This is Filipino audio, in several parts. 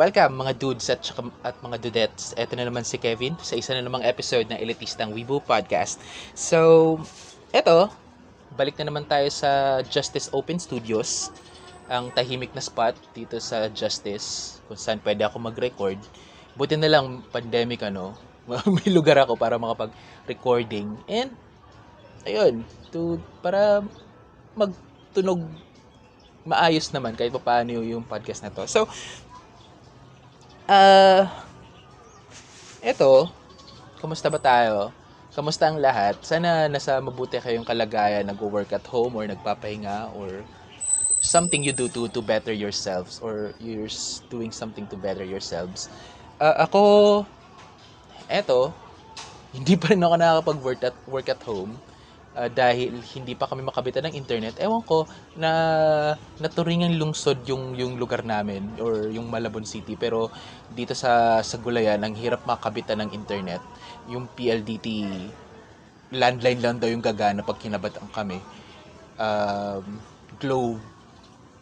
Welcome mga dudes at mga dudettes. Ito na naman si Kevin sa isa na namang episode ng ELITISTANG WEEBOO podcast. So, eto, balik na naman tayo sa Justice Open Studios. Ang tahimik na spot dito sa Justice kung saan pwede ako mag-record. Buti na lang pandemic may lugar ako para makapag-recording. And ayun, para magtunog maayos naman kahit pa paano yung podcast na to. So, eto, kamusta ba tayo? Kamusta ang lahat? Sana nasa mabuti kayong kalagayan, nagwo-work at home or nagpapahinga or something you do to better yourselves or you're doing something to better yourselves. Ako, eto, hindi pa rin ako nakakapag-work at home dahil hindi pa kami makabitan ng internet. Ewan ko na naturingang lungsod yung lugar namin or yung Malabon City, pero dito sa Gulayan ang hirap makabitan ng internet. Yung PLDT landline lang daw yung gagana pag kinabatan kami. Globe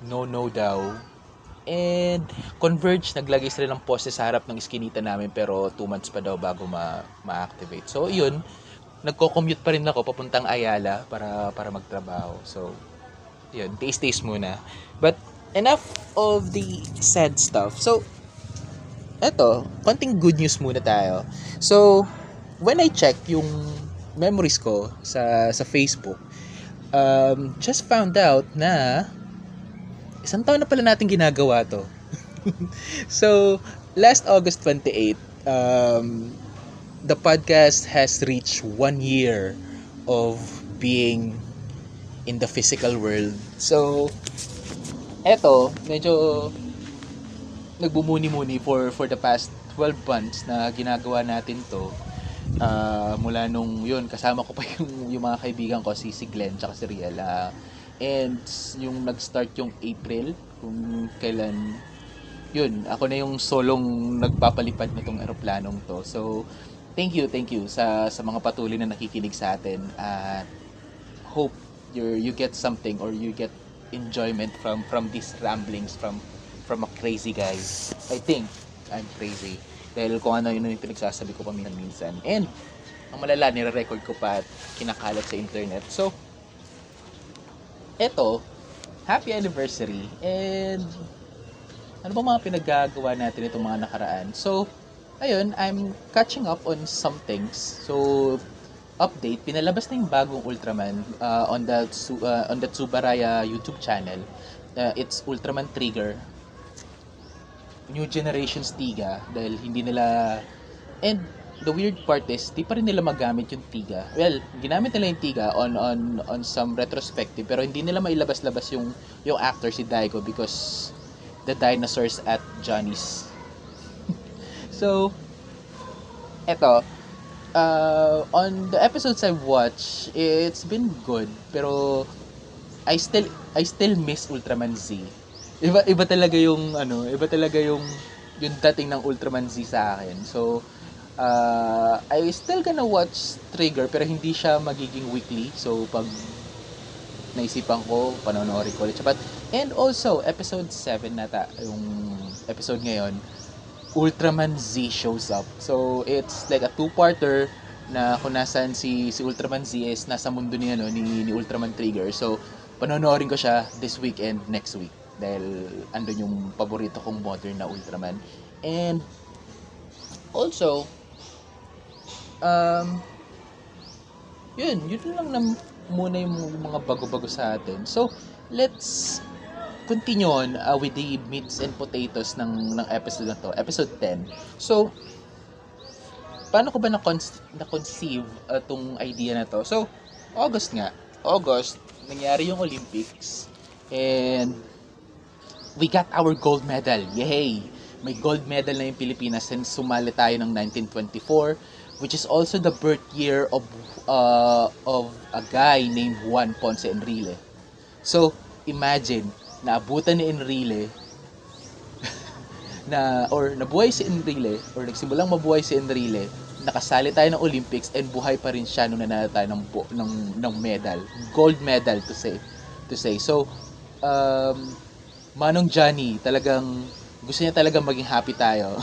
no daw. And Converge, naglagay sila ng poste sa harap ng iskinita namin pero 2 months pa daw bago ma-activate. So, yun. Nagko-commute pa rin ako papuntang Ayala para magtrabaho. So, yun. Taste muna. But, enough of the sad stuff. So, eto, konting good news muna tayo. So, when I check yung memories ko sa Facebook, just found out na isang taon na pala natin ginagawa to. So, last August 28, the podcast has reached 1 year of being in the physical world. So, eto, medyo nagbumuni-muni for the past 12 months na ginagawa natin to. Mula nung yun, kasama ko pa yung mga kaibigan ko, si Glenn tsaka si Riel. And yung nag-start yung April, kung kailan, yun, ako na yung solong nagpapalipad nitong eroplanong to. So, thank you sa mga patuloy na nakikinig sa atin. Hope you get something or you get enjoyment from these ramblings from a crazy guy. I think I'm crazy. Dahil kung ano yun yung pinagsasabi ko paminsan-minsan. And, ang malala, nire-record ko pa at kinakalat sa internet. So, eto, happy anniversary. And, ano ba mga pinaggagawa natin itong mga nakaraan? So, ayun, I'm catching up on some things. So, update, pinalabas na yung bagong Ultraman on the Tsubaraya YouTube channel. It's Ultraman Trigger. New Generation Tiga. Dahil hindi nila... And the weird part is, di pa rin nila magamit yung Tiga. Well, ginamit nila yung Tiga on some retrospective, pero hindi nila mailabas-labas yung actor si Daigo because the dinosaurs at Johnny's. So, eto, on the episodes I've watched, it's been good, pero I still miss Ultraman Z. Iba talaga yung dating ng Ultraman Z sa akin. So, I still gonna watch Trigger, pero hindi siya magiging weekly. So, pag naisipan ko, panonoorin ko ulit. And also, episode 7 nata, yung episode ngayon, Ultraman Z shows up. So, it's like a 2-parter na kung nasaan si Ultraman Z is nasa mundo ni Ultraman Trigger. So, panonoorin ko siya this week and next week. Dahil andun yung paborito kong modern na Ultraman. And, also, yun lang na muna yung mga bago-bago sa atin. So, let's continue on with the meats and potatoes ng episode na to, episode 10. So, paano ko ba na-conceive itong idea na to? So, August, nangyari yung Olympics and we got our gold medal. Yay! May gold medal na yung Pilipinas since sumali tayo ng 1924, which is also the birth year of a guy named Juan Ponce Enrile. So, imagine, naabutan ni Enrile nabuhay si Enrile or nagsimulang mabuhay si Enrile, nakasali tayo ng Olympics and buhay pa rin siya nung nanalo tayo ng medal, gold medal to say. So, Manong Johnny, talagang gusto niya talaga maging happy tayo.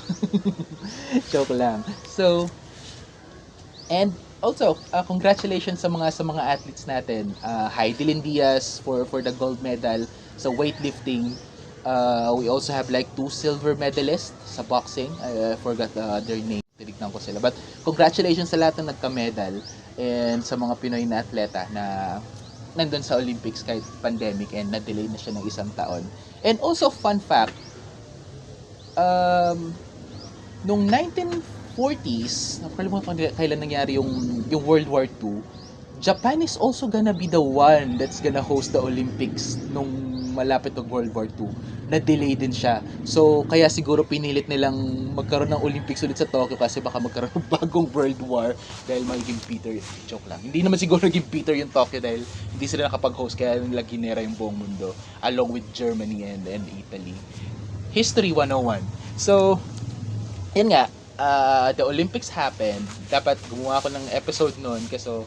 Joke lang. So, and also, congratulations sa mga athletes natin. Heidelin Diaz for the gold medal sa weightlifting. We also have like 2 silver medalists sa boxing. I forgot their name. Tinignan ko sila. But congratulations sa lahat ng nagka-medal and sa mga Pinoy na atleta na nandun sa Olympics kahit pandemic and na-delay na siya ng isang taon. And also, fun fact, nung 1940s, nakalimutan ko kailan nangyari yung World War II, Japan is also gonna be the one that's gonna host the Olympics nung malapit ng World War II. Na-delay din siya. So, kaya siguro pinilit nilang magkaroon ng Olympics ulit sa Tokyo kasi baka magkaroon ng bagong World War dahil magiging bitter. Joke lang. Hindi naman siguro naging bitter yung Tokyo dahil hindi sila nakapag-host kaya nila ginera yung buong mundo along with Germany and Italy. History 101. So, yun nga, the Olympics happened. Dapat gumawa ako ng episode noon kasi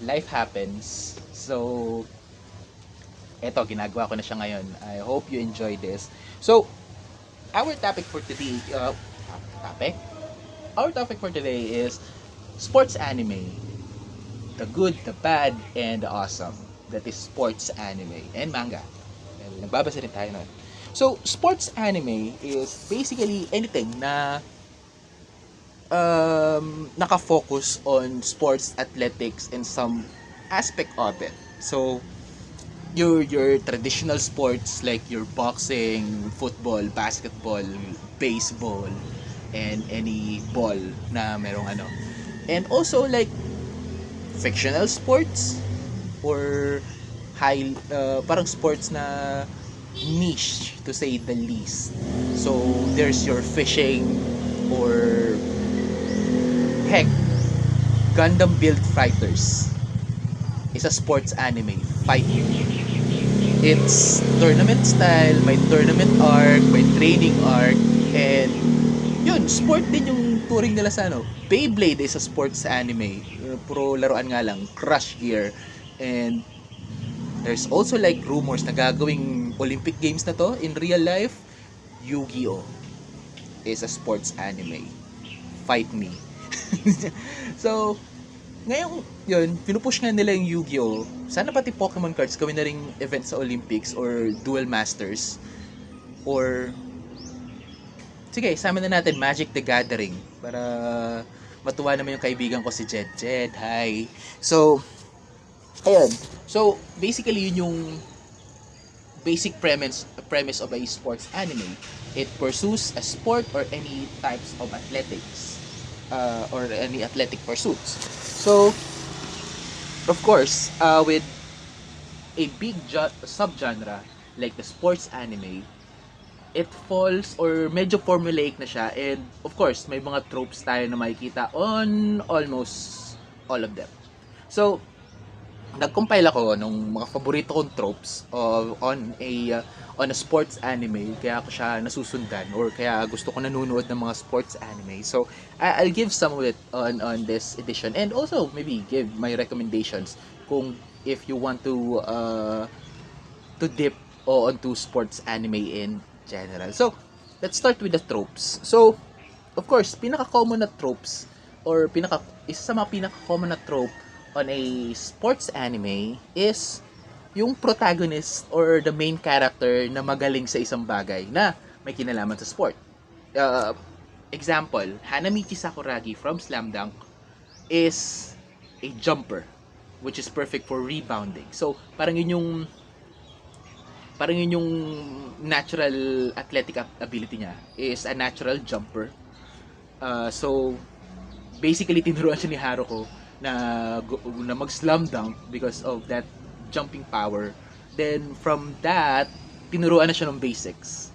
life happens. So, eto, ginagawa ko na siya ngayon. I hope you enjoy this. So, our topic for today, Our topic for today is sports anime. The good, the bad, and the awesome. That is sports anime and manga. Nagbabasa rin tayo nun. So, sports anime is basically anything na naka-focus on sports, athletics, and some aspect of it. So, your traditional sports like your boxing, football, basketball, baseball, and any ball na merong ano. And also like fictional sports or parang sports na niche to say the least. So there's your fishing or heck, Gundam Build Fighters is a sports anime fighting. It's tournament style, may tournament arc, may training arc, and yun, sport din yung touring nila sa ano. Beyblade is a sports anime, puro laruan nga lang, Crush Gear, and there's also like rumors na gagawing Olympic Games na to in real life. Yu-Gi-Oh is a sports anime. Fight me. So, ngayon, yun, pinupush nga nila yung Yu-Gi-Oh! Sana pati Pokemon cards gawin na ring event sa Olympics or Duel Masters. Or, sige, sama na natin Magic the Gathering para matuwa naman yung kaibigan ko si Jed. Jed, hi! So, ayun. So, basically, yun yung basic premise of a sports anime. It pursues a sport or any types of athletics. Or any athletic pursuits. So, of course, with a big subgenre like the sports anime, it falls or medyo formulaic na siya, and of course, may mga tropes tayo na makikita on almost all of them. So, nag-compile ako nung mga paborito kong tropes on a sports anime, kaya ako siya nasusundan or kaya gusto ko nanonood ng mga sports anime. So I'll give some of it on this edition and also maybe give my recommendations kung if you want to dip onto sports anime in general. So let's start with the tropes. So of course, pinaka-common na tropes or isa sa mga pinaka-common na trope on a sports anime is yung protagonist or the main character na magaling sa isang bagay na may kinalaman sa sport. Example, Hanamichi Sakuragi from Slam Dunk is a jumper which is perfect for rebounding. So, parang yun yung natural athletic ability niya is a natural jumper. So, basically, tinuruan siya ni Haruko na mag-slam dunk because of that jumping power. Then from that, tinuruan na siya ng basics.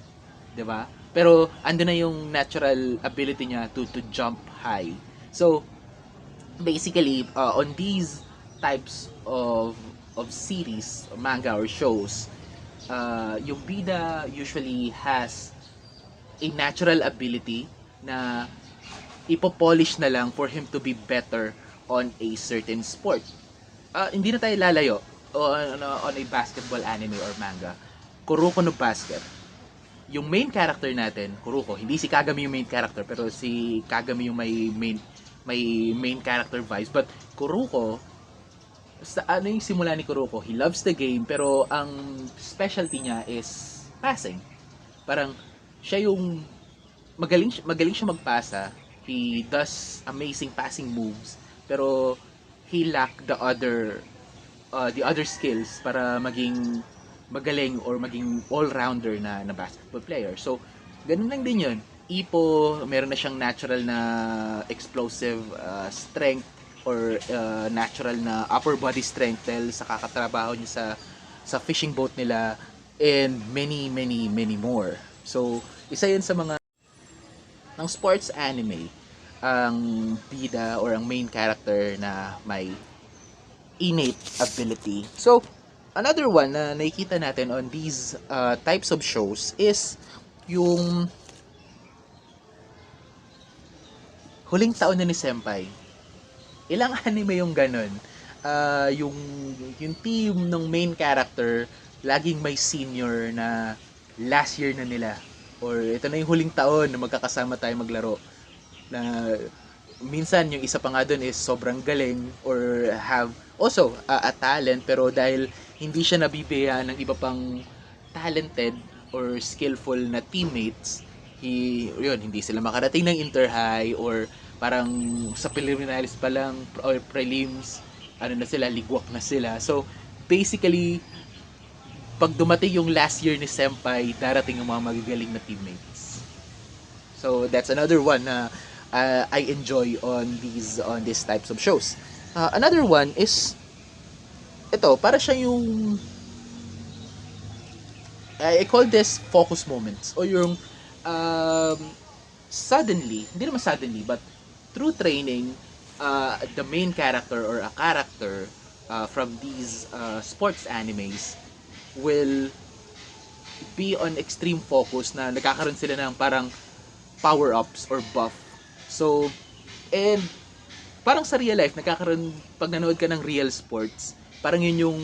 'Di ba? Pero ando na yung natural ability niya to jump high. So basically on these types of series, manga or shows, yung bida usually has a natural ability na ipopolish na lang for him to be better on a certain sport. Hindi na tayo lalayo on a basketball anime or manga. Kuroko no Basket. yung main character natin, Kuruko, hindi si Kagami yung main character, pero si Kagami yung may main character vibes. But Kuruko, sa ano yung simula ni Kuruko, he loves the game, pero ang specialty niya is passing. Parang siya yung magaling siya magpasa. He does amazing passing moves, pero he lack the other skills para maging magaling or maging all-rounder na basketball player. So, ganun lang din yun. Ipo, meron na siyang natural na explosive strength or natural na upper body strength dahil sa kakatrabaho niya sa fishing boat nila, and many more. So, isa yun sa mga ng sports anime, ang bida or ang main character na may innate ability. So, another one na nakikita natin on these types of shows is yung Huling Taon na ni Senpai. Ilang anime yung ganun? Yung team ng main character laging may senior na last year na nila, or ito na yung huling taon na magkakasama tayo maglaro, na minsan yung isa pa nga doon is sobrang galing or have also a talent, pero dahil hindi siya nabibigyan ng iba pang talented or skillful na teammates, hindi sila makarating ng inter-high, or parang sa preliminaries pa lang or prelims, na sila, ligwak na sila. So, basically, pag dumating yung last year ni Senpai, darating yung mga magagaling na teammates. So, that's another one na I enjoy on these types of shows. Another one is ito, para siya yung I call this focus moments, o yung suddenly, hindi naman suddenly, but through training, the main character or a character from these sports animes will be on extreme focus, na nagkakaroon sila ng parang power-ups or buff. So, and parang sa real life, nagkakaroon, pag nanood ka ng real sports, parang yun yung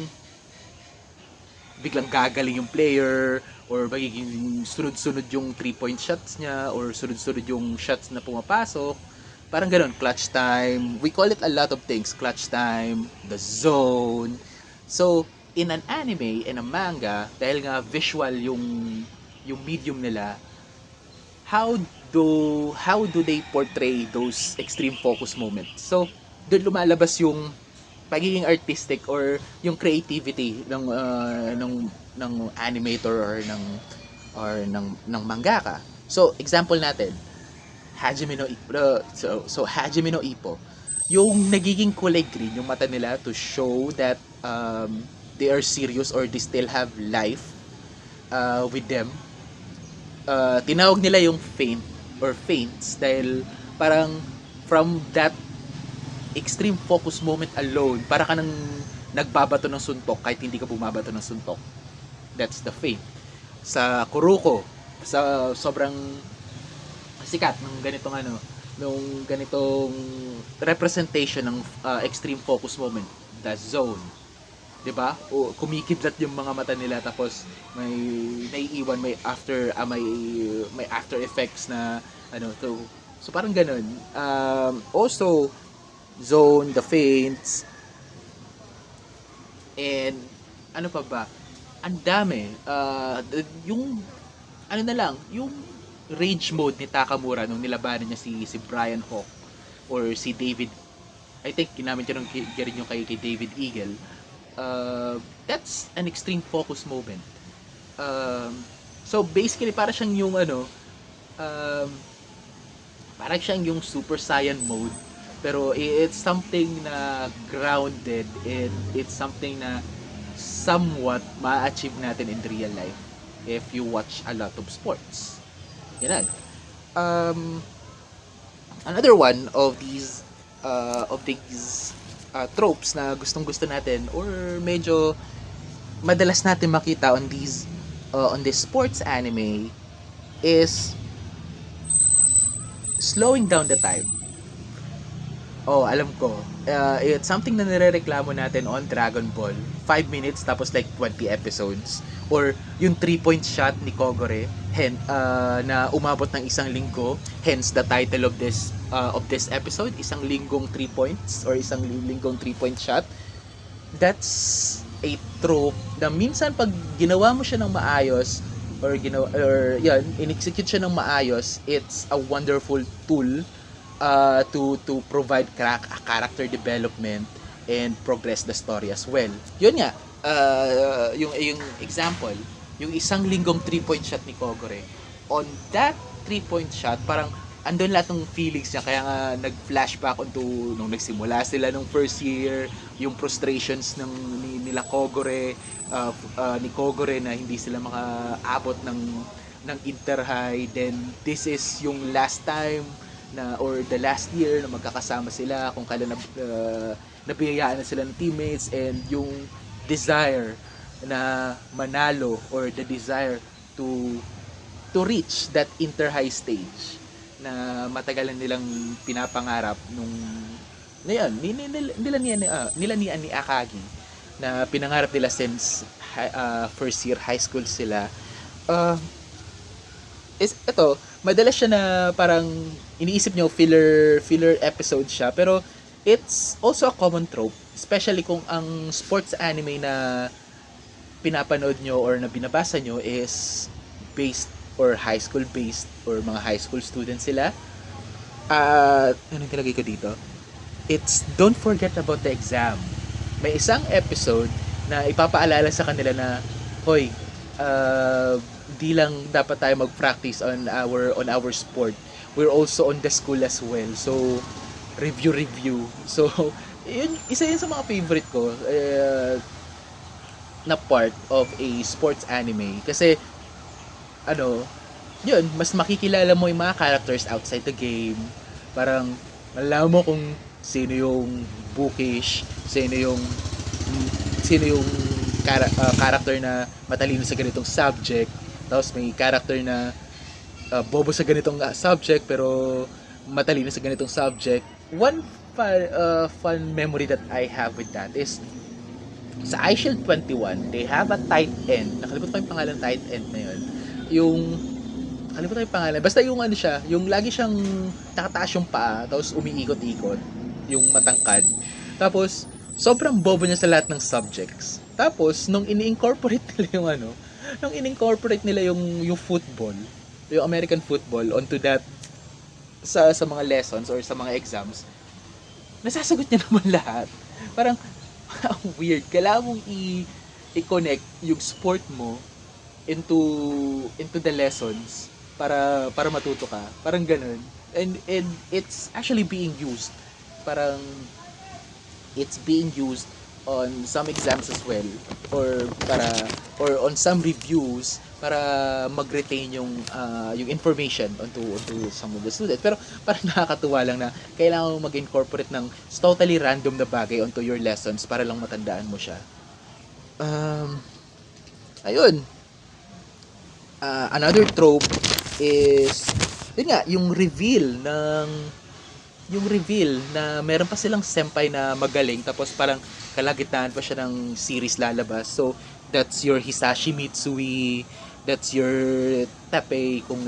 biglang gagaling yung player, or magiging sunod-sunod yung 3-point shots niya, or sunod-sunod yung shots na pumapasok. Parang ganun, clutch time. We call it a lot of things. Clutch time, the zone. So, in an anime, in a manga, dahil nga visual yung medium nila, how do they portray those extreme focus moments? So, doon lumalabas yung pagiging artistic or yung creativity ng animator or ng mangaka. So, example natin, Hajime no Ippo. So Hajime no Ippo, yung nagiging kulay green yung mata nila to show that they are serious or they still have life with them. Tinawag nila yung faint or faints dahil parang from that extreme focus moment alone, para ka nang nagbabato ng suntok kahit hindi ka bumabato ng suntok. That's the faint. Sa Kuruko, sa sobrang sikat ng ganitong representation ng extreme focus moment, the zone. 'Di ba? O kumikidlat yung mga mata nila, tapos may naiiwan, may after effects na so parang ganun. Also zone, the feints, and ano pa ba? Ang dami. Yung yung rage mode ni Takamura nung nilabanan niya si Brian Hawk or si David, I think ginamit niya rin yung kay David Eagle. That's an extreme focus moment. So basically para siyang yung parang siyang yung Super Saiyan mode, pero it's something na grounded, and it's something na somewhat ma-achieve natin in real life if you watch a lot of sports. Yan. Another one of these tropes na gustong-gusto natin or medyo madalas natin makita on this sports anime is slowing down the time. Oh, alam ko. It's something na nirereklamo natin on Dragon Ball. 5 minutes tapos like 20 episodes. Or yung 3-point shot ni Kogore na umabot ng 1 linggo. Hence the title of this episode, Isang Linggong 3 points or Isang Linggong 3-point shot. That's a trope na minsan pag ginawa mo siya ng maayos or in-execute siya ng maayos, it's a wonderful tool to provide character development and progress the story as well. Yun nga, yung example, yung 1 linggong 3-point shot ni Kogore. On that 3-point shot, parang andun lahat ng feelings niya, kaya nga nag-flashback onto nung nagsimula sila nung first year, yung frustrations nila Kogore, ni Kogore na hindi sila makaabot ng inter-high. Then this is yung last time or the last year na magkakasama sila, kung kailan nabiyayaan na sila ng teammates, and yung desire na manalo or the desire to reach that inter-high stage na matagal nilang pinapangarap nila ni Akagi, na pinangarap nila since first year high school sila. Ito, madalas siya na parang iniisip nyo filler episode siya, pero it's also a common trope, especially kung ang sports anime na pinapanood nyo or na binabasa nyo is based or high school based or mga high school students sila. Anong talagay ko dito? It's don't forget about the exam. May isang episode na ipapaalala sa kanila na, hoy, di lang dapat tayo mag-practice on our sport. We're also on the school as well. So, review. So, isa yun sa mga favorite ko na part of a sports anime. Kasi, yun, mas makikilala mo yung mga characters outside the game. Parang, malalaman mo kung sino yung bookish, sino yung character na matalino sa ganitong subject. Tapos may character na bobo sa ganitong subject pero matalino sa ganitong subject. One fun memory that I have with that is sa iShield 21, they have a tight end. Nakalimutan ko yung pangalan tight end na yun. Nakalimutan ko yung pangalan. Basta yung siya, yung lagi siyang nakataas yung paa, tapos umiikot-ikot, yung matangkad. Tapos, sobrang bobo niya sa lahat ng subjects. Tapos, nung ini-incorporate nila yung football, yung American football onto that sa mga lessons or sa mga exams, nasasagot niya naman lahat. Parang weird. Kailangan mong i-connect yung sport mo into the lessons para matuto ka. Parang ganun. And it's actually being used. Parang it's being used on some exams as well or on some reviews para mag-retain yung information onto some of the students. Pero parang nakakatuwa lang na kailangan mo mag-incorporate ng totally random na bagay onto your lessons para lang matandaan mo siya. Ayun. Another trope is yun nga, yung reveal na meron pa silang senpai na magaling tapos parang kalagitnaan pa siya ng series lalabas. So, that's your Hisashi Mitsui, that's your Teppei kung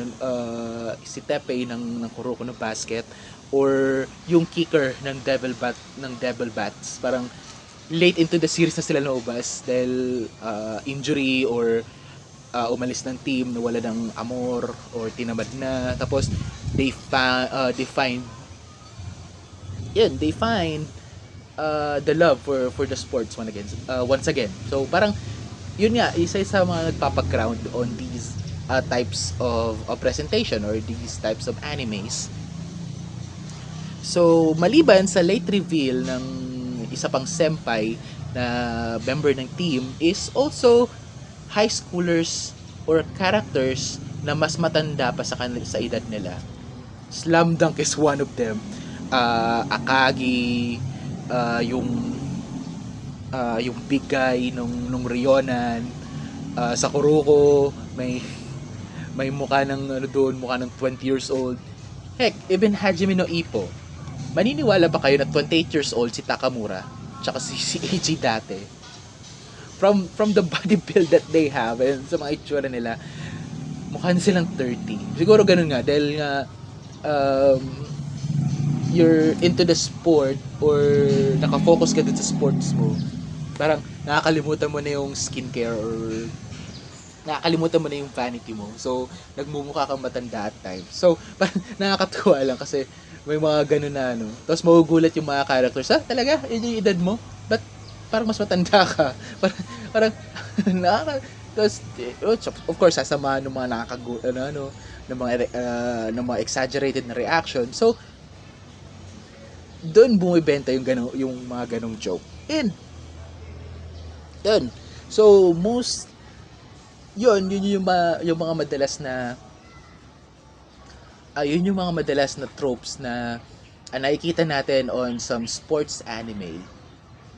si Teppei ng Kuroko no Basket, or yung kicker ng Devil Bats. Parang late into the series na sila lumabas dahil injury or umalis ng team, nawala ng amor or tinamad na. Tapos they find the love for the sports once again. So parang yun nga, isa sa mga nagpapag-ground on these types of presentation or these types of animes. So maliban sa late reveal ng isa pang senpai na member ng team is also high schoolers or characters na mas matanda pa sa kanila sa edad nila. Slam Dunk is one of them. Akagi, yung big guy nung Ryonan, sa Kuroko may mukha ng mukha ng 20 years old. Heck, even Hajime no Ippo, maniniwala ba kayo na 28 years old si Takamura tsaka si AJ dati? From the body build that they have and sa mga itsura nila, mukha na silang 30. Siguro ganun nga, dahil nga you're into the sport or nakafocus ka dun sa sports mo, parang nakakalimutan mo na yung skincare or nakakalimutan mo na yung vanity mo. So, nagmumukha kang matanda at times. So, parang nakakatuwa lang kasi may mga ganun na ano. Tapos magugulat yung mga characters. Talaga? Yun yung edad mo? But parang mas matanda ka. Parang Tapos, of course, sasama ng mga ng mga exaggerated na reaction. So, doon bumibenta yung mga ganong joke. And, yun. So, yun yung mga madalas na yun yung mga madalas na tropes na nakikita natin on some sports anime.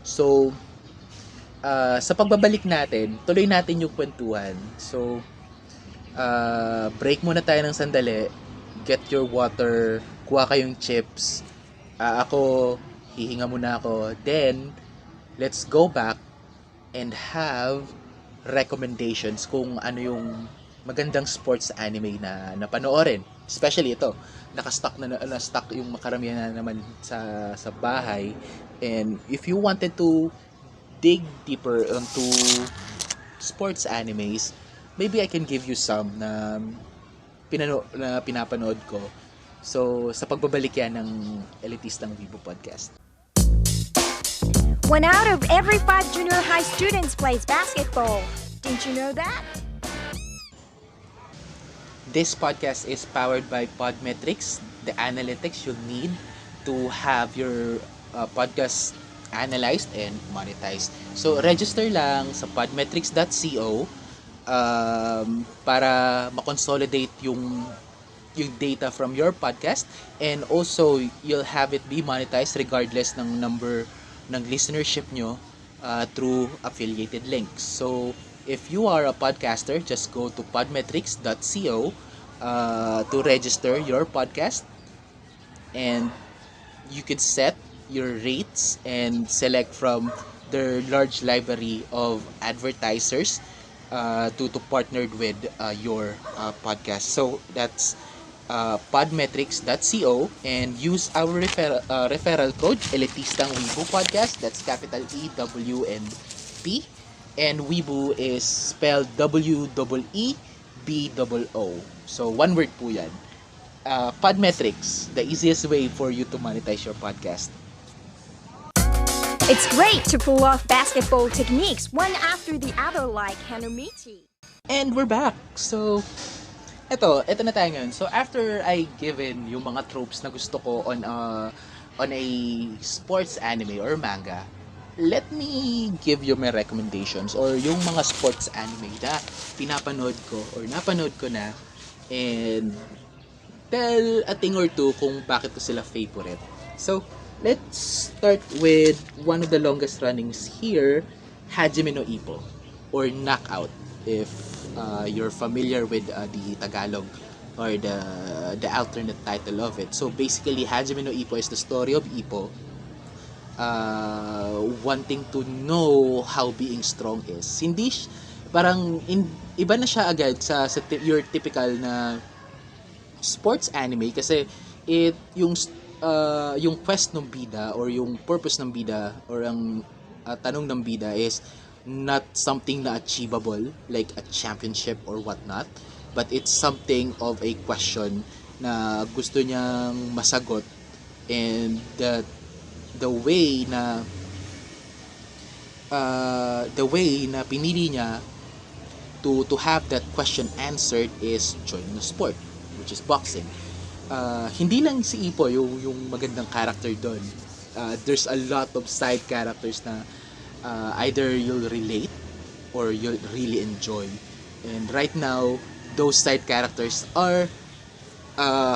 So, sa pagbabalik natin, tuloy natin yung kwentuhan. So, break muna tayo ng sandali. Get your water, kuha kayong chips. Ako, hihinga muna ako. Then, let's go back and have recommendations kung ano yung magandang sports anime na napanoorin. Especially ito, naka-stock yung makaramihan na naman sa bahay. And if you wanted to dig deeper into sports animes, maybe I can give you some na pinapanood ko. So, sa pagbabalik yan ng Elitistang WEEBOO podcast. 1 out of every 5 junior high students plays basketball. Didn't you know that? This podcast is powered by Podmetrics, the analytics you'll need to have your podcast analyzed and monetized. So, register lang sa podmetrics.co para makonsolidate yung data from your podcast, and also you'll have it be monetized regardless ng number ng listenership nyo through affiliated links. So, if you are a podcaster, just go to podmetrics.co to register your podcast, and you could set your rates and select from their large library of advertisers to partner with your podcast. So that's podmetrics.co, and use our referral code ELITISTANG WEEBOO podcast. That's capital EWNP, and WEEBOO is spelled WEEBOO. So one word po yan. Podmetrics, the easiest way for you to monetize your podcast. It's great to pull off basketball techniques one after the other like Hanomichi. And we're back. So, eto na tayo ngayon. So, after I given yung mga tropes na gusto ko on a sports anime or manga, let me give you my recommendations or yung mga sports anime na pinapanood ko or napanood ko na, and tell a thing or two kung bakit ko sila favorite. So, let's start with one of the longest runnings here, Hajime no Ippo or Knockout, if you're familiar with the Tagalog or the alternate title of it. So basically, Hajime no Ippo is the story of Ippo wanting to know how being strong is. Hindi iba na siya agad sa your typical na sports anime, kasi yung quest ng bida or yung purpose ng bida or ang tanong ng bida is not something na achievable like a championship or whatnot, but it's something of a question na gusto niyang masagot, and the way na pinili niya to have that question answered is join the sport, which is boxing. Hindi lang si Ippo yung magandang character doon. There's a lot of side characters na either you'll relate or you'll really enjoy. And right now, those side characters are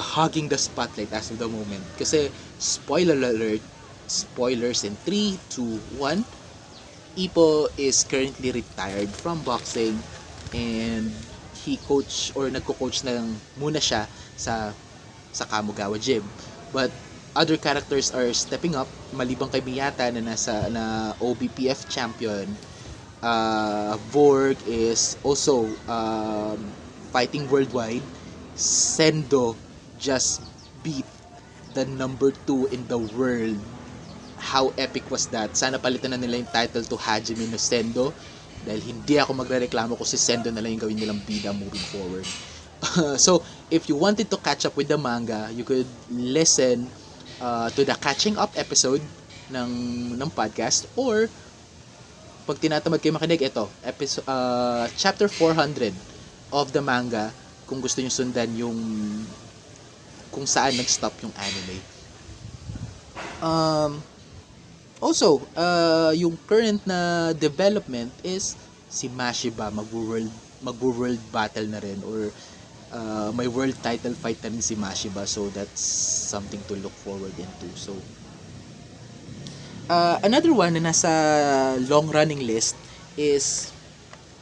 hogging the spotlight as of the moment. Kasi, spoiler alert, spoilers in 3, 2, 1, Ippo is currently retired from boxing, and he nagko-coach na lang muna siya sa Kamogawa Gym. But other characters are stepping up, malibang kay Miyata na OBPF champion. Vorg is also fighting worldwide. Sendo just beat the number 2 in the world. How epic was that? Sana palitan na nila yung title to Hajime no Sendo, dahil hindi ako magrereklamo kung si Sendo na lang yung gawin nilang bida moving forward. So, if you wanted to catch up with the manga, you could listen to the catching up episode ng podcast, or pag tinatamad kayo makinig, ito, chapter 400 of the manga, kung gusto nyo sundan yung kung saan nag-stop yung anime. Also, yung current na development is si Mashiba magwo-world battle na rin, or may world title fight na rin si Mashiba, so that's something to look forward into. So another one na nasa long running list is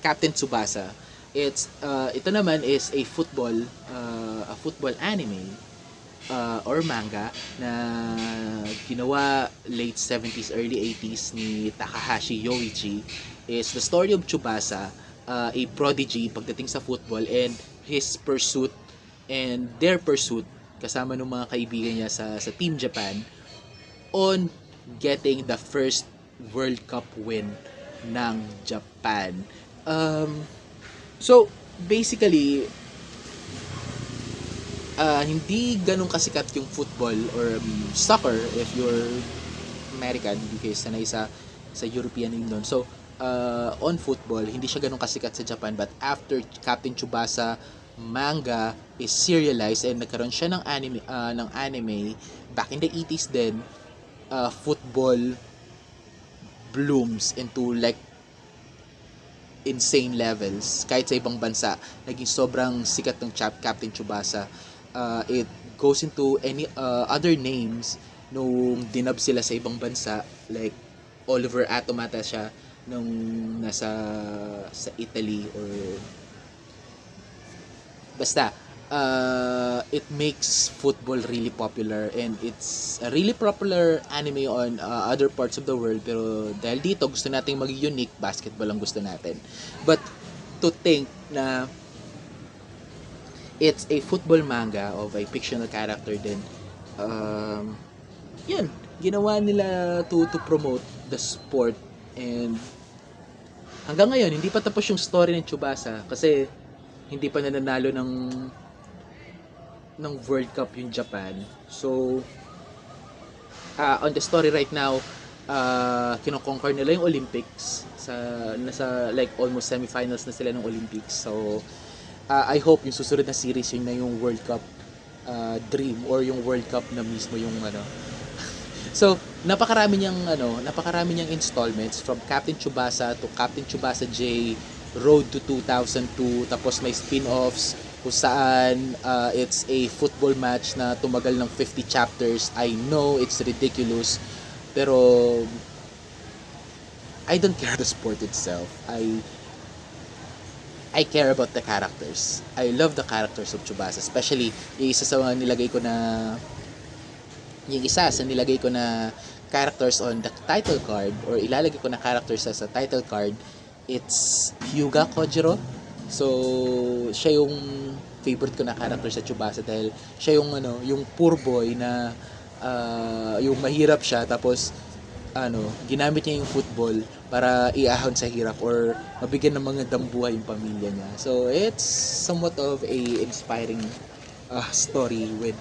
Captain Tsubasa. Ito naman is a football anime or manga na ginawa late 70s early 80s ni Takahashi Yoichi. Is the story of Tsubasa, a prodigy pagdating sa football, and his pursuit and their pursuit kasama ng mga kaibigan niya sa Team Japan on getting the first World Cup win ng Japan. So basically, hindi ganun kasikat yung football or soccer if you're American, hindi kayo sanay sa European Union. So on football, hindi siya ganun kasikat sa Japan, but after Captain Tsubasa manga is serialized and nagkaroon siya ng anime back in the 80s din, football blooms into like insane levels. Kahit sa ibang bansa, naging sobrang sikat ng Captain Tsubasa. It goes into any other names nung dinub sila sa ibang bansa, like Oliver Atomata siya nung nasa sa Italy, or basta it makes football really popular, and it's a really popular anime on other parts of the world, pero dahil dito gusto nating maging unique, basketball ang gusto natin. But to think na it's a football manga of a fictional character din, yun, ginawa nila to promote the sport. And hanggang ngayon hindi pa tapos yung story ng Tsubasa kasi hindi pa nananalo ng World Cup yung Japan. So on the story right now, kino-conquer nila yung Olympics, nasa like almost semifinals na sila ng Olympics. So I hope yung susunod na series yun na yung World Cup dream, or yung World Cup na mismo yung So napakarami niyang installments, from Captain Tsubasa to Captain Tsubasa J, Road to 2002, tapos may spin-offs kung saan it's a football match na tumagal ng 50 chapters. I know it's ridiculous, pero I don't care the sport itself. I care about the characters. I love the characters of Tsubasa, especially yung isa sa nilagay ko na characters on the title card, or ilalagay ko na characters sa title card. It's Hyuga Kojiro. So siya yung favorite ko na character sa Tsubasa, dahil siya yung poor boy na yung mahirap siya, tapos ginamit niya yung football para iahon sa hirap or mabigyan ng mga dambuhay yung pamilya niya. So it's somewhat of a inspiring story with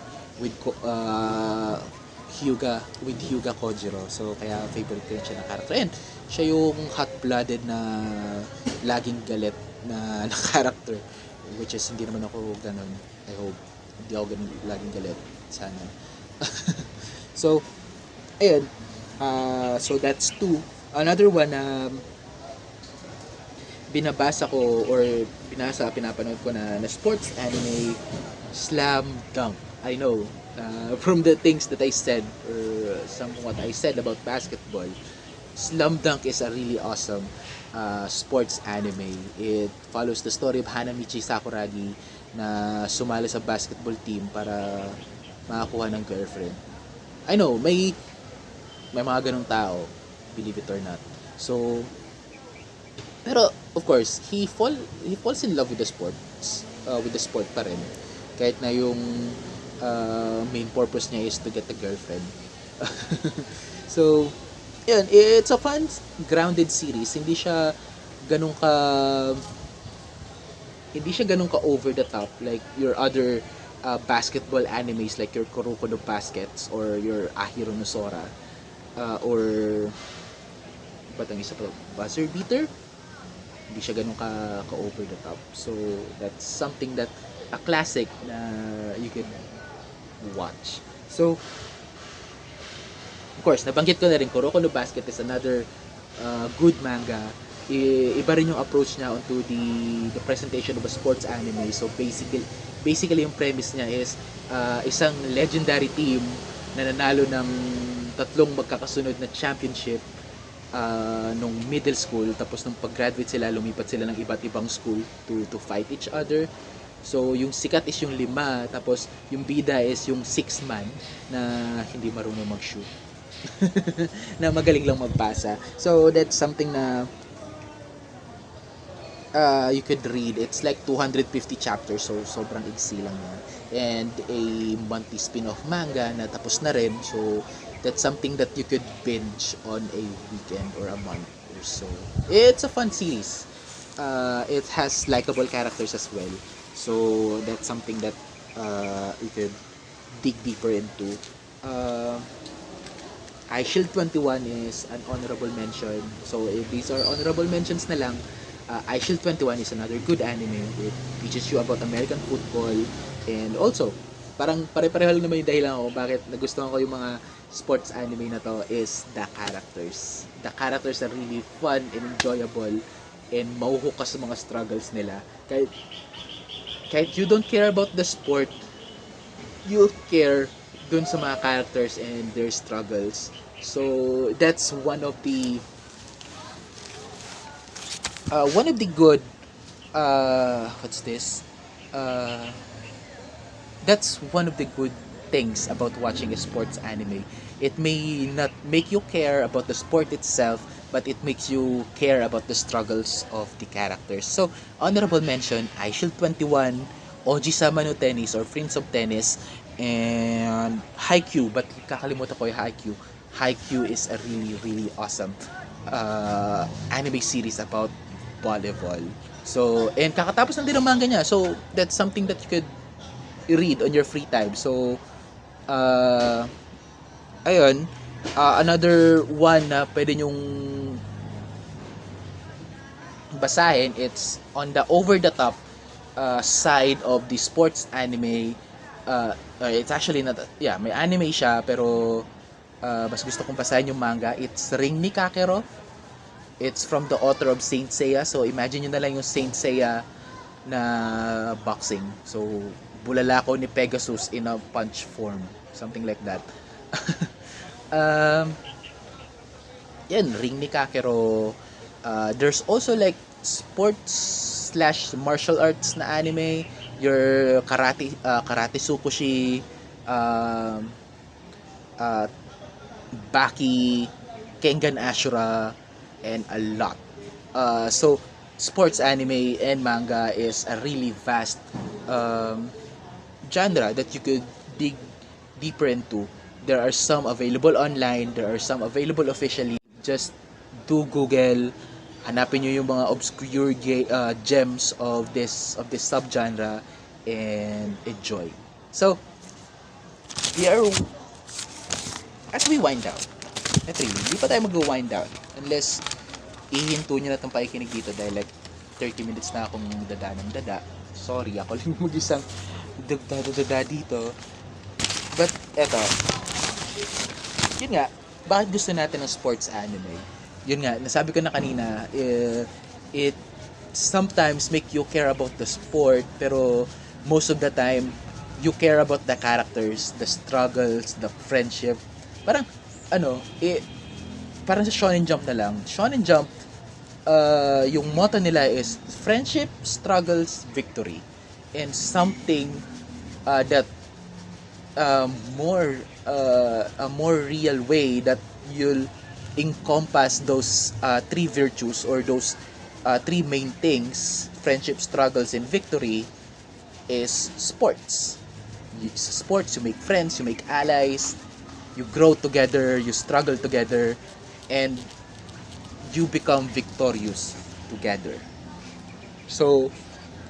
Hyuga Kojiro. So kaya favorite ko siya na character, and siya yung hot-blooded na laging galit na character, which is hindi naman ako ganun. I hope hindi ako laging galit sana. So ayun, so that's two. Another one na binabasa ko or pinapanood ko na sports anime, Slam Dunk. I know from the things that I said, or somewhat I said about basketball, Slam Dunk is a really awesome sports anime. It follows the story of Hanamichi Sakuragi na sumali sa basketball team para makakuha ng girlfriend. I know, may mga ganong tao, believe it or not. So, pero of course, he falls in love with the sports, with the sport pa rin. Kahit na yung main purpose niya is to get a girlfriend. So, yun, it's a fun, grounded series. Ganun ka hindi siya ganun ka over the top like your other basketball animes like your Kuroko no Baskets or your Ahiro no Sora, or ba't ang isa pa, Buzzer Beater. Hindi siya ganun ka over the top. So that's something that a classic na you can watch. So of course, nabanggit ko na rin, Kuroko no Basket is another good manga. Iba rin yung approach niya onto the presentation of a sports anime. So basically yung premise niya is isang legendary team na nanalo ng 3 magkakasunod na championship nung middle school, tapos nung pag-graduate sila, lumipat sila ng iba't ibang school to fight each other. So yung sikat is yung 5, tapos yung bida is yung 6 man na hindi marunong mag-shoot. Na magaling lang magpasa. So that's something na you could read. It's like 250 chapters, so sobrang iksi lang yan. And a monthly spin-off manga na tapos na rin. So that's something that you could binge on a weekend or a month or so. It's a fun series. It has likable characters as well. So that's something that you could dig deeper into. I Shield 21 is an honorable mention. So these are honorable mentions na lang. I Shield 21 is another good anime. It teaches you about American football, and also parang pare-pareho lang naman yung dahilan ko bakit nagustuhan ko yung mga sports anime na to is the characters. The characters are really fun and enjoyable, and mauhook ka sa mga struggles nila. Kahit you don't care about the sport, you care dun sa mga characters and their struggles. So that's one of the good what's this that's one of the good things about watching a sports anime. It may not make you care about the sport itself, but it makes you care about the struggles of the characters. So honorable mention, I Shield 21, Oji-sama no Tennis or Prince of Tennis, and Haikyuu. But kakalimutan ko yung Haikyuu. Haikyuu is a really awesome anime series about volleyball. So, and kakatapos lang din ng manga niya. So, that's something that you could read on your free time. So, ayun, another one na pwede nyong basahin, it's on the over-the-top side of the sports anime. It's actually not, yeah, may anime siya, pero mas gusto kong basahin yung manga. It's Ring ni Kakero. It's from the author of Saint Seiya. So, imagine nyo na lang yung Saint Seiya na boxing. So, bulalakaw ni Pegasus in a punch form. Something like that. Yan, Ring ni Kakero. There's also like sports/martial arts na anime. Your Karate Tsukushi, Baki, Kengan Ashura, and a lot. So sports anime and manga is a really vast genre that you could dig deeper into. There are some available online, there are some available officially. Just do Google, hanapin nyo yung mga obscure gems of this subgenre and enjoy. So as we wind down, hindi pa tayo mag-wind down unless ihinto nyo na itong pakikinig dito dahil like 30 minutes na akong dada ng dada. Sorry, ako lang mag-isang dada dito. But eto, yun nga, bakit gusto natin ng sports anime? Yun nga, nasabi ko na kanina, it sometimes make you care about the sport, pero most of the time you care about the characters, the struggles, the friendship. Parang parang sa Shonen Jump na lang. Shonen Jump, yung motto nila is friendship, struggles, victory. And something that a more real way that you'll encompass those three virtues, or those three main things: friendship, struggles, and victory, is sports. Sports, you make friends, you make allies, you grow together, you struggle together, and you become victorious together. So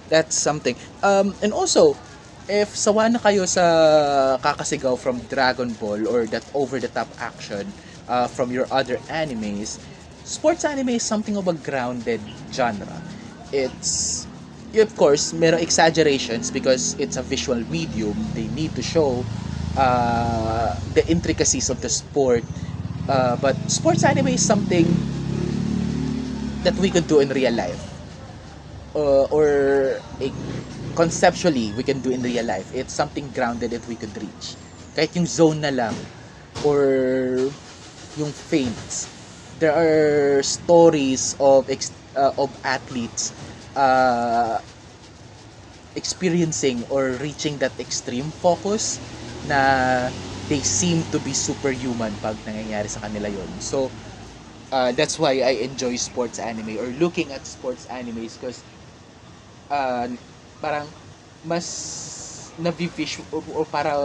that's something. And also, if sawa na kayo sa kakasigaw from Dragon Ball, or that over-the-top action from your other animes, sports anime is something of a grounded genre. It's, of course, merong exaggerations because it's a visual medium. They need to show the intricacies of the sport. But sports anime is something that we could do in real life. Or conceptually we can do in real life. It's something grounded that we could reach. Kahit yung zone na lang, or yung feints. There are stories of athletes experiencing or reaching that extreme focus na they seem to be superhuman pag nangyayari sa kanila yon. So that's why I enjoy sports anime, or looking at sports animes, because parang mas na-visual, o para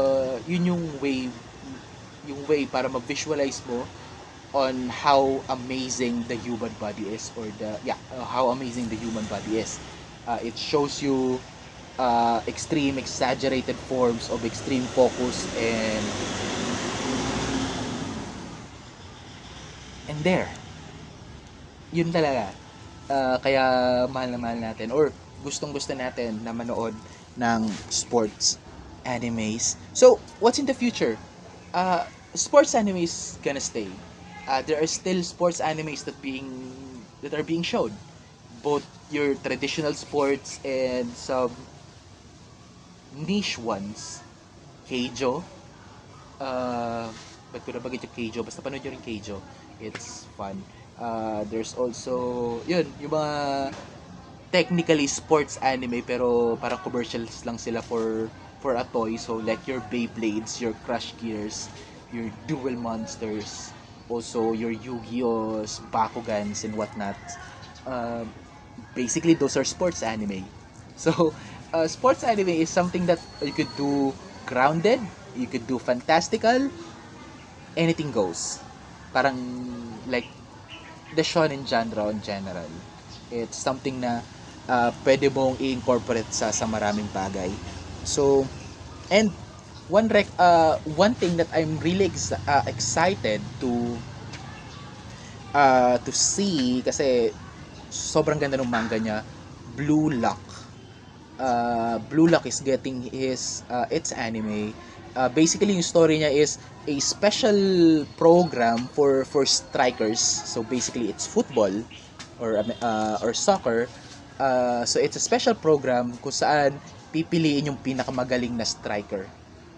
yun yung way para ma-visualize mo on how amazing the human body is, or how amazing the human body is. It shows you extreme, exaggerated forms of extreme focus, and there, yun talaga. Kaya mahal na mahal natin, or gustong gusto natin na manood ng sports animes. So what's in the future? Sports animes gonna stay. There are still sports animes that are being shown, both your traditional sports and some niche ones. Keijo, ba't ko nabagit yung Keijo? Basta panood nyo rin Keijo. It's fun. There's also, yun, yung mga technically sports anime, pero parang commercials lang sila for a toy. So like your Beyblades, your Crush Gears, your Duel Monsters, also your Yu-Gi-Ohs, Bakugans, and whatnot. Basically, those are sports anime. So, sports anime is something that you could do grounded, you could do fantastical, anything goes. Parang like the shonen genre in general. It's something na pwede mong i-incorporate sa maraming bagay. So, and one thing that I'm really excited to see, kasi sobrang ganda ng manga niya, Blue Lock. Blue Lock is getting its anime. Basically, yung story niya is a special program for strikers. So basically, it's football or soccer. So it's a special program kung saan pipiliin yung pinakamagaling na striker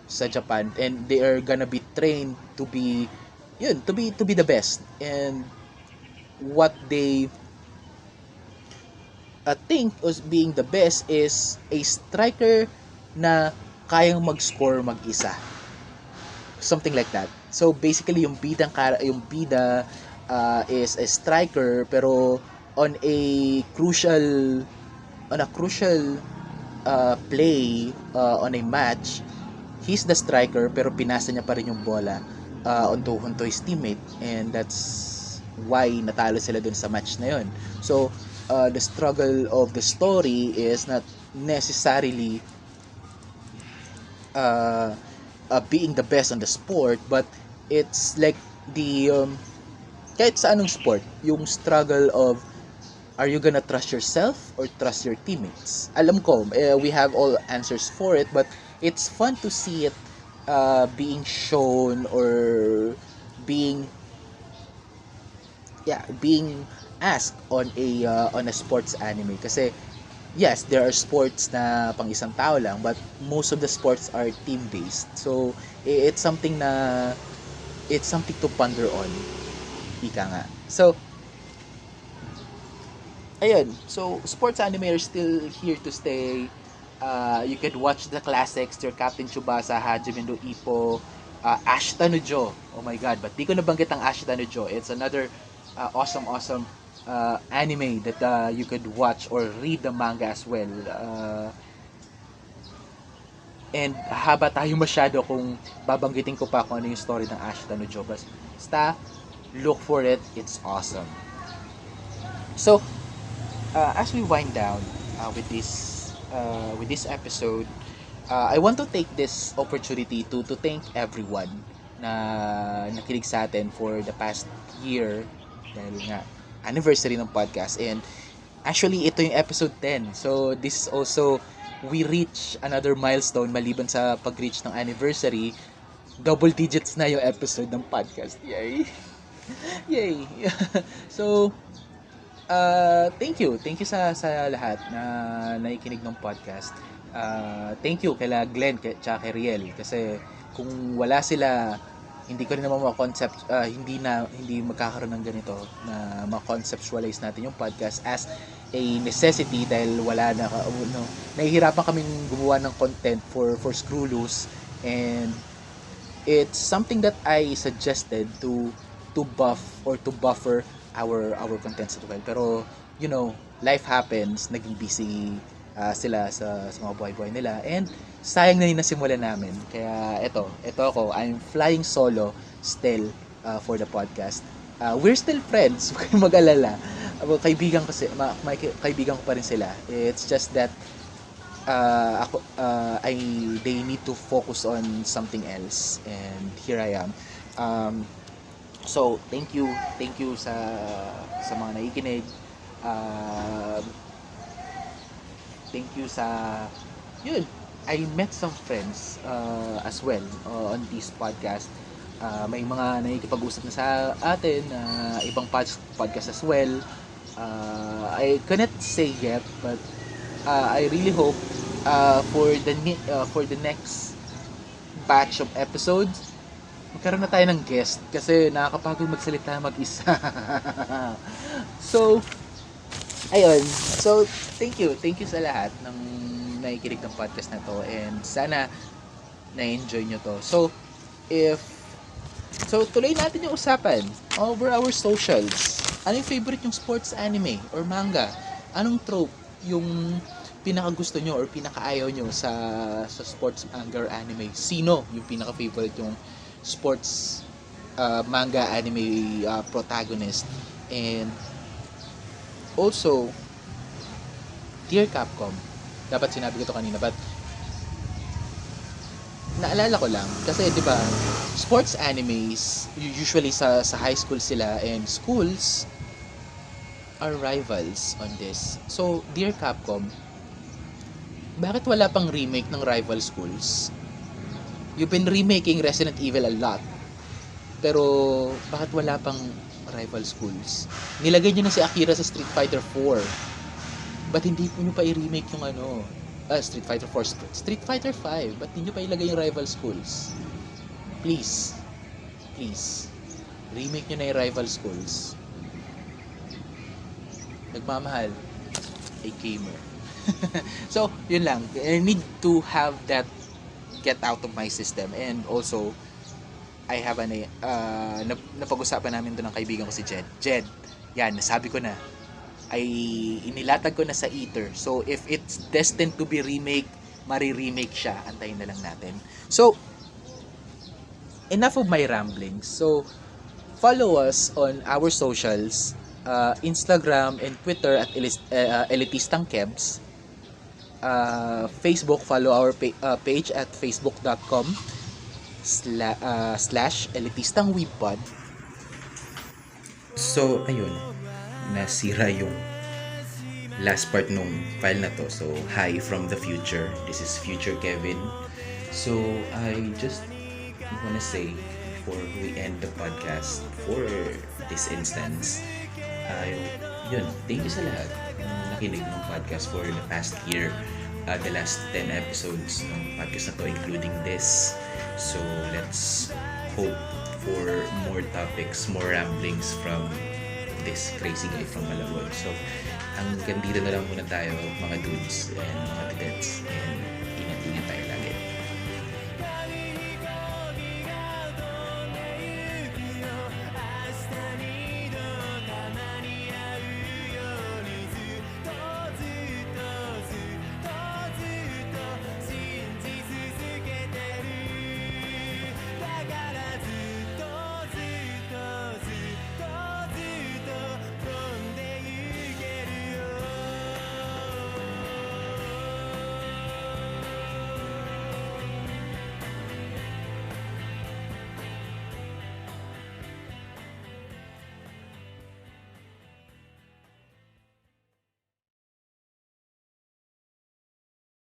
sa Japan, and they are gonna be trained to be the best. And what they think as being the best is a striker na kayang mag-score mag-isa, something like that. So basically, yung bida is a striker, pero on a crucial play on a match, he's the striker pero pinasa niya pa rin yung bola onto his teammate, and that's why natalo sila dun sa match na yun. So the struggle of the story is not necessarily being the best on the sport, but it's like the kahit sa anong sport, yung struggle of, are you gonna trust yourself or trust your teammates? Alam ko, we have all answers for it, but it's fun to see it being shown, or being asked on a sports anime. Kasi yes, there are sports na pang isang tao lang, but most of the sports are team based. So it's something to ponder on, ika nga. So ayun, so sports anime are still here to stay. You could watch the classics, your Captain Tsubasa, Hajime no Ippo, Ashita no Jo. Oh my god, but di ko nabanggit ang Ashita no Jo. It's another awesome anime that you could watch or read the manga as well. And haba tayo masyado kung babanggitin ko pa kung ano yung story ng Ashita no Jo. Basta, look for it. It's awesome. So, as we wind down with this episode, I want to take this opportunity to thank everyone na nakinig sa atin for the past year dahil nga anniversary ng podcast, and actually ito yung episode 10. So this is also, we reach another milestone maliban sa pag-reach ng anniversary. Double digits na yung episode ng podcast. Yay! Yay! So thank you sa lahat na nakikinig ng podcast. Thank you kay Glenn at kay Riel, kasi kung wala sila, hindi ko rin naman ma-concept, hindi magkakaroon ng ganito na ma-conceptualize natin yung podcast as a necessity dahil nahihirapan kaming gumawa ng content for Screw Loose, and it's something that I suggested to buff or to buffer our contents as well. Pero life happens, naging busy sila sa mga buhay-buhay nila, and sayang na yung nasimulan namin. Kaya ito ako, I'm flying solo still for the podcast. We're still friends, huwag kayong mag-alala. Kaibigan ko pa rin sila. It's just that they need to focus on something else, and here I am. So thank you sa mga nakikinig. Thank you sa yun. I met some friends as well on this podcast. May mga nakikipag-usap na sa atin, ibang podcast as well. I cannot say yet, but I really hope for the next batch of episodes, magkaroon na tayo ng guest kasi nakakapagod magsalita mag-isa. So, ayun. So, thank you sa lahat ng nakikinig ng podcast na to, and sana na-enjoy nyo to. So, tuloy natin yung usapan over our socials. Ano yung favorite yung sports anime or manga? Anong trope yung pinaka-gusto nyo or pinaka-ayaw nyo sa sports manga or anime? Sino yung pinaka-favorite yung sports manga anime protagonist? And also, Dear Capcom, dapat sinabi ko to kanina, but naalala ko lang kasi 'di ba, sports animes usually sa high school sila, and schools are rivals on this. So Dear Capcom, bakit wala pang remake ng rival schools? You've been remaking Resident Evil a lot, pero bakit wala pang rival schools? Nilagay niyo na si Akira sa Street Fighter 4. Ba't hindi po nyo pa i-remake yung Street Fighter 4, Street Fighter 5? Ba't hindi nyo pa ilagay yung rival schools? Please, remake nyo na yung rival schools. Nagmamahal, a gamer. So, yun lang. I need to have that get out of my system. And also, I have napag-usapan namin doon ng kaibigan ko si Jed. Yan, nasabi ko na. Ay inilatag ko na sa Ether. So if it's destined to be remake, mari-remake siya. Antayin na lang natin. So enough of my ramblings. So follow us on our socials, Instagram and Twitter at ELITISTANG Kebs. Facebook, follow our page at facebook.com/elitistang weebpod. So ayun, nasira yung last part nung file na to. So, hi from the future. This is Future Kevin. So, I just wanna say before we end the podcast for this instance, yun, thank you sa lahat ng nakinig ng podcast for the past year. The last 10 episodes ng podcast na to, including this. So, let's hope for more topics, more ramblings from this crazy guy from Malabon. So, hanggang dito na lang muna tayo, mga dudes and mga tidets. And